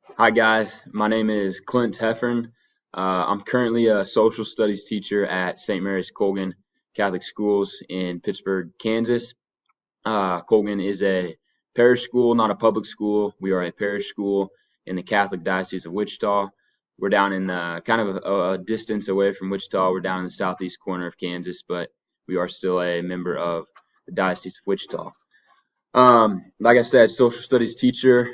Hi guys, my name is Clint Heffern. I'm currently a social studies teacher at St. Mary's Colgan Catholic Schools in Pittsburgh, Kansas. Colgan is a parish school, not a public school. We are a parish school in the Catholic Diocese of Wichita. We're down in kind of a distance away from Wichita. We're down in the southeast corner of Kansas, but we are still a member of the Diocese of Wichita. Like I said, social studies teacher.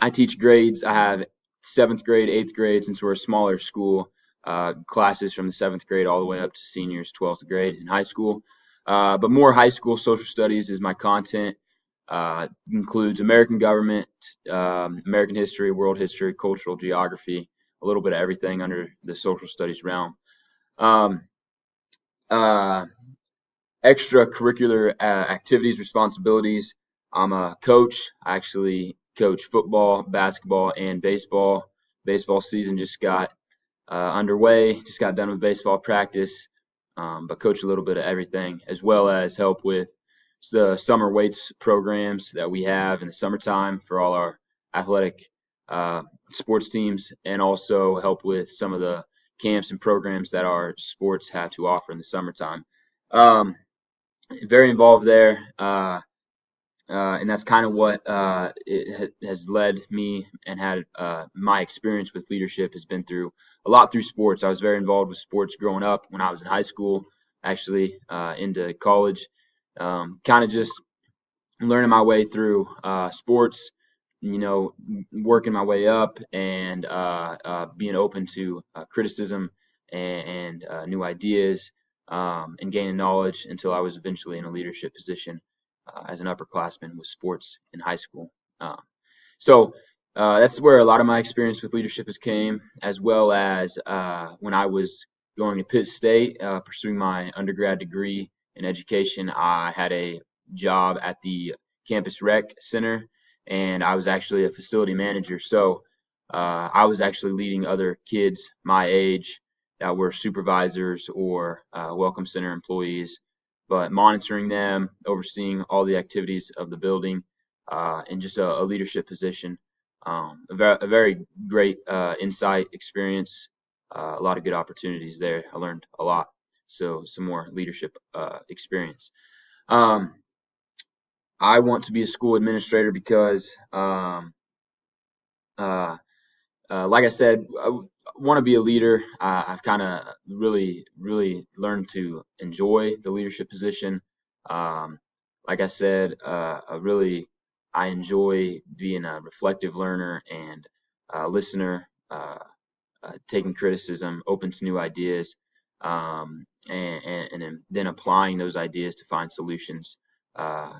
I teach grades. I have seventh grade, eighth grade, since we're a smaller school, classes from the seventh grade all the way up to seniors, 12th grade in high school. But more high school social studies is my content. Includes American government, American history, world history, cultural geography, a little bit of everything under the social studies realm. Um, uh, Extracurricular activities, responsibilities. I'm a coach. I actually coach football, basketball, and baseball. Baseball season just got underway, just got done with baseball practice, but coach a little bit of everything, as well as help with the summer weights programs that we have in the summertime for all our athletic uh, sports teams, and also help with some of the camps and programs that our sports have to offer in the summertime. Um, Very involved there. And that's kind of what has led me and had my experience with leadership has been through a lot through sports. I was very involved with sports growing up when I was in high school, actually into college. Kind of just learning my way through sports, working my way up and being open to criticism and new ideas and gaining knowledge until I was eventually in a leadership position as an upperclassman with sports in high school. Um, so that's where a lot of my experience with leadership has came, as well as when I was going to Pitt State, pursuing my undergrad degree in education. I had a job at the campus rec center, and I was actually a facility manager. So I was actually leading other kids my age that were supervisors or welcome center employees, but monitoring them, overseeing all the activities of the building, and just a leadership position. A very great insight experience, a lot of good opportunities there. I learned a lot. So some more leadership experience. Um, I want to be a school administrator because, uh, like I said, I want to be a leader. I've kind of really learned to enjoy the leadership position. Um, like I said, I enjoy being a reflective learner and listener, taking criticism, open to new ideas, and then applying those ideas to find solutions uh,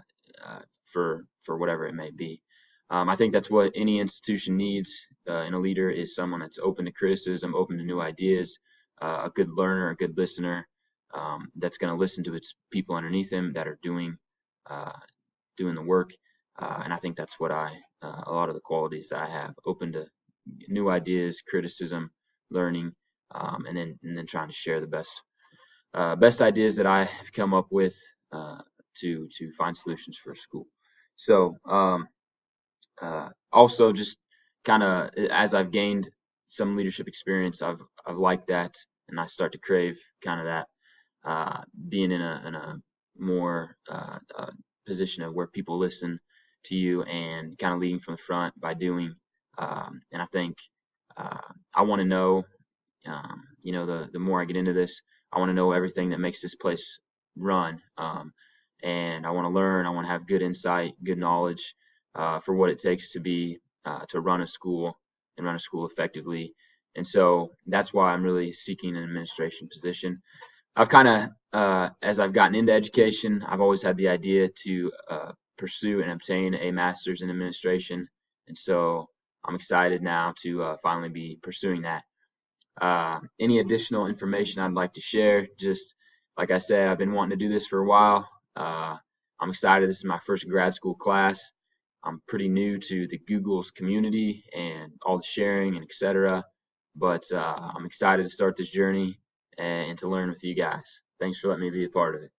for whatever it may be. I think that's what any institution needs in a leader is someone that's open to criticism, open to new ideas, a good learner, a good listener, that's going to listen to its people underneath him that are uh, doing the work. And I think that's what a lot of the qualities that I have, open to new ideas, criticism, learning, and then trying to share the best ideas that I have come up with to find solutions for a school. So also just kind of as I've gained some leadership experience, I've liked that, and I start to crave kind of that being in a more position of where people listen to you and kind of leading from the front by doing. And I think I want to know, the more I get into this, I want to know everything that makes this place run. And I want to learn. I want to have good insight, good knowledge for what it takes to run a school and run a school effectively. And so that's why I'm really seeking an administration position. I've kind of, as I've gotten into education, I've always had the idea to pursue and obtain a master's in administration. And so I'm excited now to finally be pursuing that. Any additional information I'd like to share, just like I said, I've been wanting to do this for a while. I'm excited. This is my first grad school class. I'm pretty new to the Google's community and all the sharing and etc. But I'm excited to start this journey and to learn with you guys. Thanks for letting me be a part of it.